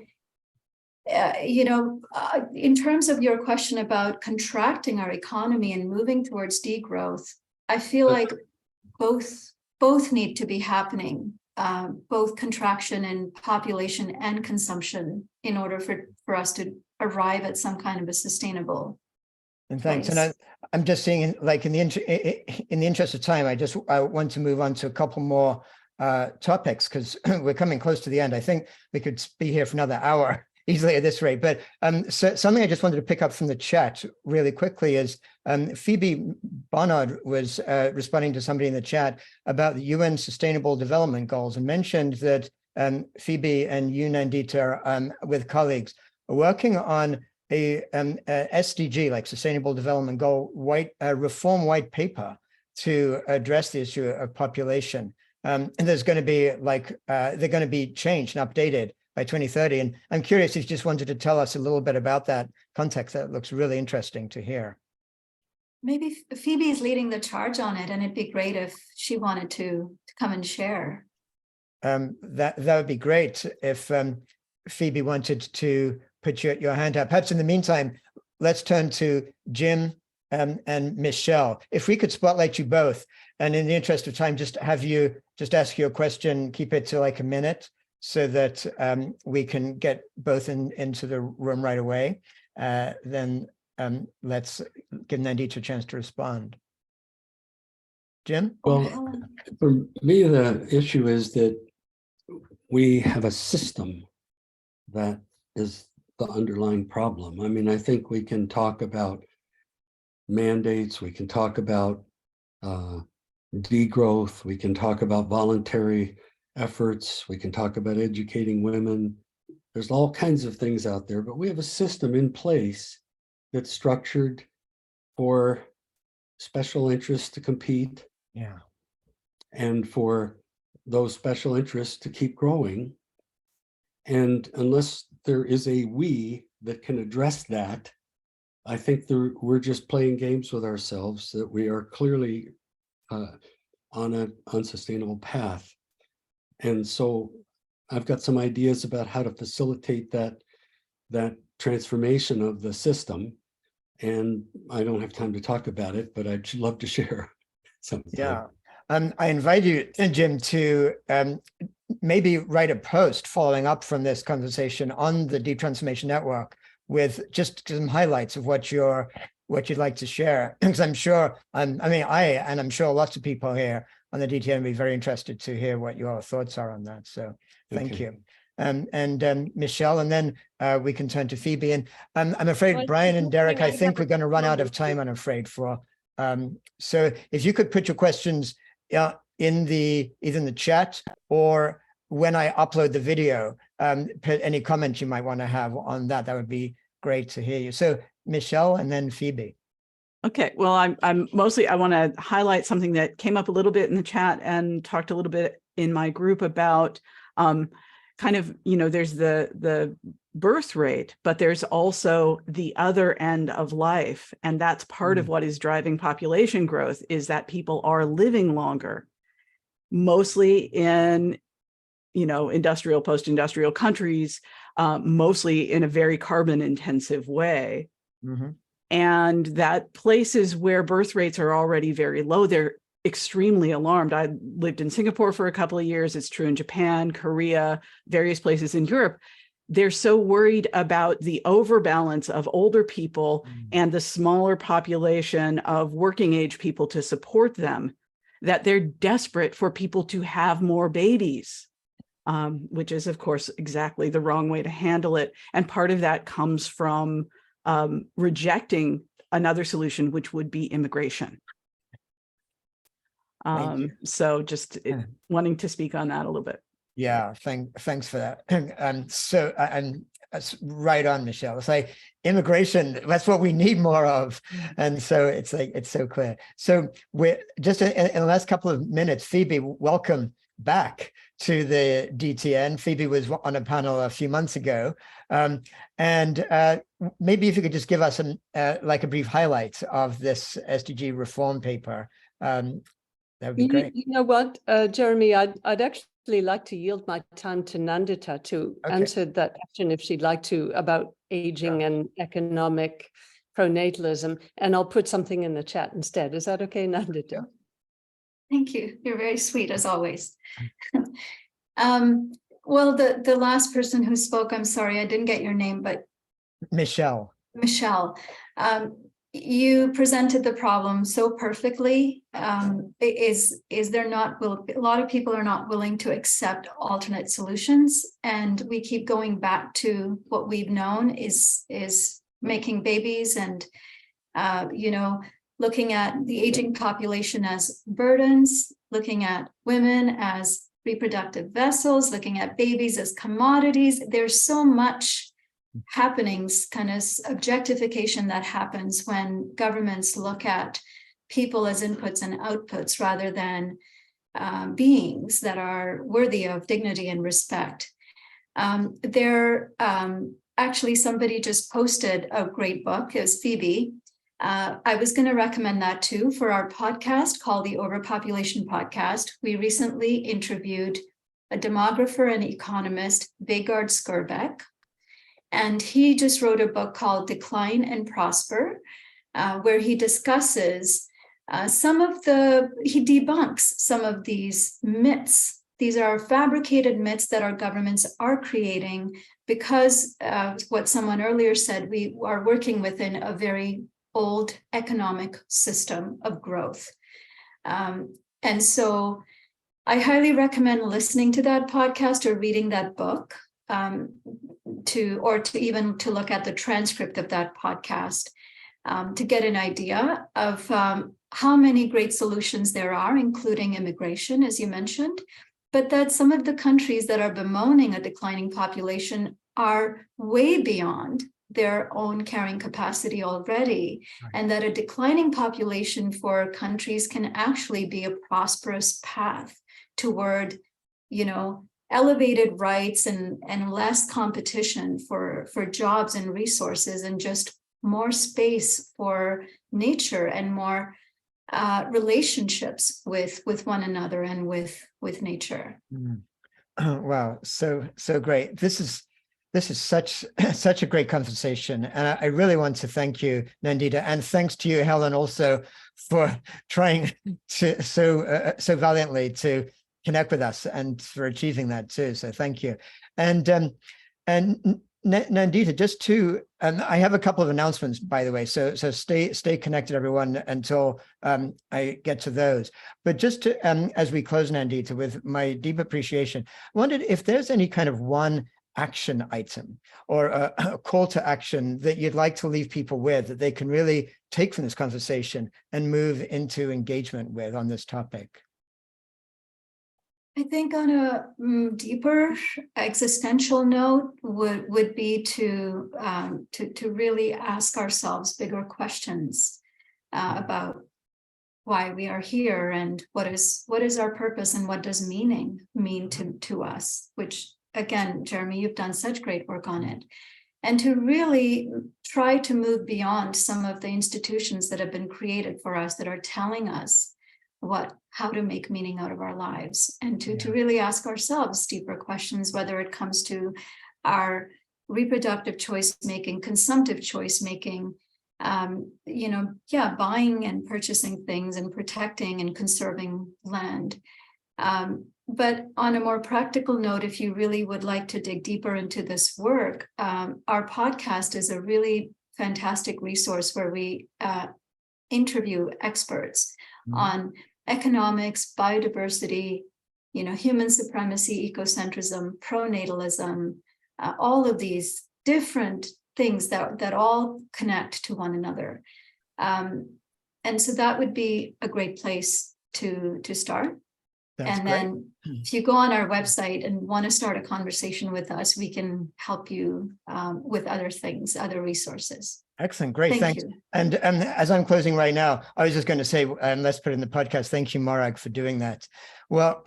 in terms of your question about contracting our economy and moving towards degrowth, I feel like both need to be happening, both contraction in population and consumption, in order for us to arrive at some kind of a sustainable. And thanks. place. And I'm just seeing, in the interest of time, I want to move on to a couple more topics, because we're coming close to the end. I think we could be here for another hour easily at this rate. But so something I just wanted to pick up from the chat really quickly is Phoebe Barnard was responding to somebody in the chat about the UN Sustainable Development Goals, and mentioned that Phoebe and you, Nandita, with colleagues, are working on a SDG, like Sustainable Development Goal, reform white paper to address the issue of population. And there's going to be they're going to be changed and updated by 2030. And I'm curious if you just wanted to tell us a little bit about that context. That looks really interesting to hear. Maybe Phoebe's leading the charge on it, and it'd be great if she wanted to come and share. That would be great if Phoebe wanted to put your hand up. Perhaps in the meantime, let's turn to Jim and Michelle. If we could spotlight you both, and in the interest of time, just have you ask you a question, keep it to like a minute, so that we can get both into the room right away. Then let's give Nandita a chance to respond. Jim? Well, for me, the issue is that we have a system that is the underlying problem. I mean, I think we can talk about mandates, we can talk about degrowth, we can talk about voluntary efforts, we can talk about educating women. There's all kinds of things out there, but we have a system in place that's structured for special interests to compete. Yeah. And for those special interests to keep growing. And unless there is a we that can address that, I think we're just playing games with ourselves, that we are clearly on an unsustainable path. And so I've got some ideas about how to facilitate that transformation of the system. And I don't have time to talk about it, but I'd love to share something. Yeah. I invite you, Jim, to maybe write a post following up from this conversation on the Deep Transformation Network with just some highlights of what you'd like to share. Because I'm sure, I'm sure lots of people here on the DTN will be very interested to hear what your thoughts are on that. So thank you. And Michelle, and then we can turn to Phoebe. And I'm afraid, Brian and Derek, I think we're going to run out of time, I'm afraid, for. So if you could put your questions either in the chat or when I upload the video, put any comments you might want to have on that. That would be great to hear you. So Michelle and then Phoebe. Okay, well, I'm mostly, I want to highlight something that came up a little bit in the chat and talked a little bit in my group about kind of, there's the birth rate, but there's also the other end of life. And that's part of what is driving population growth, is that people are living longer, mostly in, industrial, post-industrial countries, mostly in a very carbon intensive way. Mm-hmm. And that places where birth rates are already very low, they're extremely alarmed. I lived in Singapore for a couple of years. It's true in Japan, Korea, various places in Europe. They're so worried about the overbalance of older people and the smaller population of working age people to support them, that they're desperate for people to have more babies, which is, of course, exactly the wrong way to handle it. And part of that comes from rejecting another solution, which would be immigration. So just wanting to speak on that a little bit. Yeah, thanks for that. And that's right on, Michelle. It's like immigration, that's what we need more of. And so it's like, it's so clear. So we're just in the last couple of minutes, Phoebe, welcome back to the DTN. Phoebe was on a panel a few months ago. And maybe if you could just give us like a brief highlight of this SDG reform paper that would be great. You know what, Jeremy, I'd actually like to yield my time to Nandita to answer that question if she'd like to, about aging and economic pronatalism, and I'll put something in the chat instead. Is that okay, Nandita? Thank you. You're very sweet as always. Well, the last person who spoke, I'm sorry, I didn't get your name, but Michelle. You presented the problem so perfectly. Is there not, a lot of people are not willing to accept alternate solutions, and we keep going back to what we've known is making babies and looking at the aging population as burdens, looking at women as reproductive vessels, looking at babies as commodities. There's so much happenings, kind of objectification that happens when governments look at people as inputs and outputs rather than beings that are worthy of dignity and respect. Actually, somebody just posted a great book. It was Phoebe. I was going to recommend that too for our podcast called the Overpopulation Podcast. We recently interviewed a demographer and economist, Vegard Skrbek, and he just wrote a book called Decline and Prosper, where he discusses he debunks some of these myths. These are fabricated myths that our governments are creating because what someone earlier said, we are working within a very old economic system of growth. And so I highly recommend listening to that podcast or reading that book, to look at the transcript of that podcast, to get an idea of how many great solutions there are, including immigration, as you mentioned, but that some of the countries that are bemoaning a declining population are way beyond their own carrying capacity already, and that a declining population for countries can actually be a prosperous path toward, elevated rights and less competition for jobs and resources, and just more space for nature and more relationships with one another and with nature. Wow, so great. This is such a great conversation, and I really want to thank you, Nandita, and thanks to you, Helen, also for trying to so valiantly to connect with us and for achieving that too. So thank you. And Nandita, just to, I have a couple of announcements, by the way, so stay connected, everyone, until I get to those. But just to, as we close, Nandita, with my deep appreciation, I wondered if there's any kind of one action item or a call to action that you'd like to leave people with, that they can really take from this conversation and move into engagement with on this topic. I think on a deeper existential note would be to really ask ourselves bigger questions about why we are here and what is our purpose and what does meaning mean to us, which again, Jeremy, you've done such great work on it. And to really try to move beyond some of the institutions that have been created for us that are telling us how to make meaning out of our lives, and to really ask ourselves deeper questions, whether it comes to our reproductive choice making, consumptive choice making, buying and purchasing things and protecting and conserving land. But on a more practical note, if you really would like to dig deeper into this work, our podcast is a really fantastic resource where we interview experts on economics, biodiversity, human supremacy, ecocentrism, pronatalism, all of these different things that all connect to one another. And so that would be a great place to start. That's then if you go on our website and want to start a conversation with us, we can help you with other things, other resources. Excellent. Great. Thanks. You. And as I'm closing right now, I was just going to say, let's put it in the podcast. Thank you, Morag, for doing that. Well,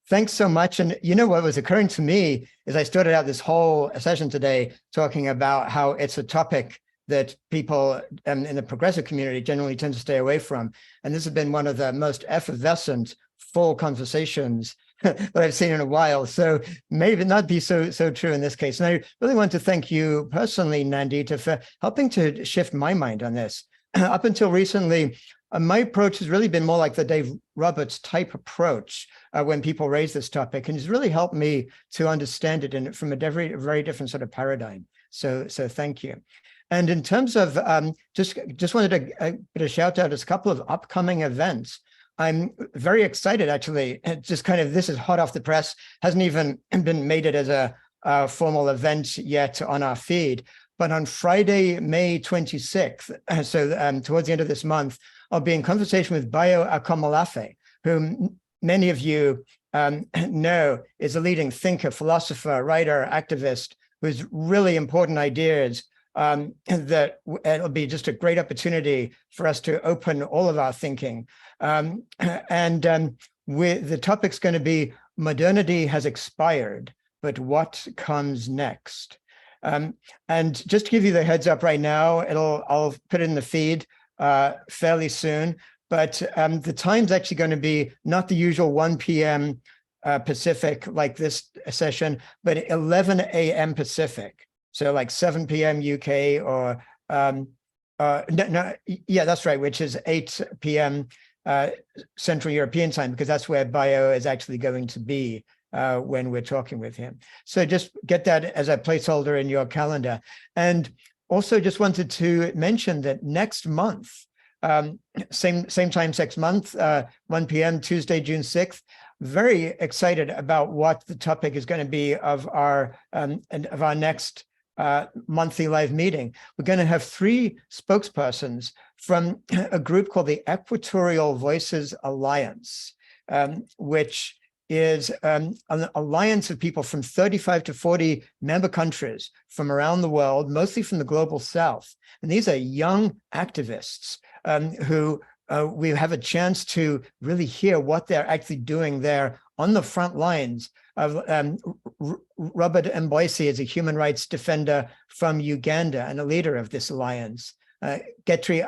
thanks so much. And what was occurring to me is I started out this whole session today talking about how it's a topic that people in the progressive community generally tend to stay away from. And this has been one of the most effervescent, full conversations that I've seen in a while. So maybe not be so true in this case. And I really want to thank you personally, Nandita, for helping to shift my mind on this. Up until recently, my approach has really been more like the Dave Roberts type approach when people raise this topic, and it's really helped me to understand it from a very different sort of paradigm. So thank you. And in terms of just wanted to put a shout out as a couple of upcoming events. I'm very excited, actually. Just kind of, this is hot off the press, hasn't even been made it as a formal event yet on our feed. But on Friday, May 26th, so towards the end of this month, I'll be in conversation with Bayo Akomolafe, whom many of you know is a leading thinker, philosopher, writer, activist, who has really important ideas that it'll be just a great opportunity for us to open all of our thinking. The topic's going to be modernity has expired, but what comes next? And just to give you the heads up right now, I'll put it in the feed fairly soon, but the time's actually going to be not the usual 1 p.m. Pacific like this session, but 11 a.m. Pacific. So like 7 p.m. UK or yeah, that's right, which is 8 p.m. Central European time, because that's where Bayo is actually going to be when we're talking with him. So just get that as a placeholder in your calendar. And also just wanted to mention that next month, same time next month, 1 p.m. Tuesday, June 6th, very excited about what the topic is going to be of our next monthly live meeting. We're going to have 3 spokespersons from a group called the Equatorial Voices Alliance, which is an alliance of people from 35 to 40 member countries from around the world, mostly from the global south. And these are young activists who we have a chance to really hear what they're actually doing there on the front lines. Robert Mboisi is a human rights defender from Uganda and a leader of this alliance. Getri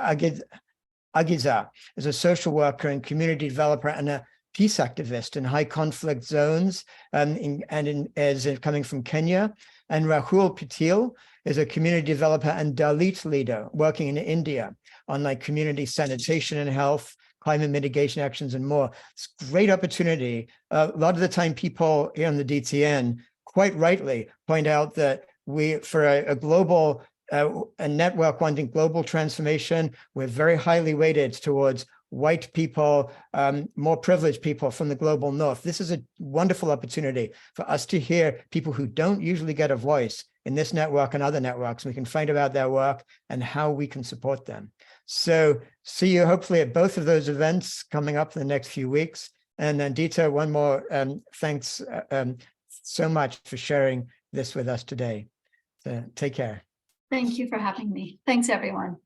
Agiza is a social worker and community developer and a peace activist in high conflict zones is coming from Kenya. And Rahul Patil is a community developer and Dalit leader working in India on like community sanitation and health, climate mitigation actions, and more. It's a great opportunity. A lot of the time people here on the DTN quite rightly point out that for a global a network wanting global transformation, we're very highly weighted towards white people, more privileged people from the global north. This is a wonderful opportunity for us to hear people who don't usually get a voice in this network and other networks. We can find out their work and how we can support them. So see you hopefully at both of those events coming up in the next few weeks. And Nandita, one more thanks so much for sharing this with us today. So take care. Thank you for having me. Thanks, everyone.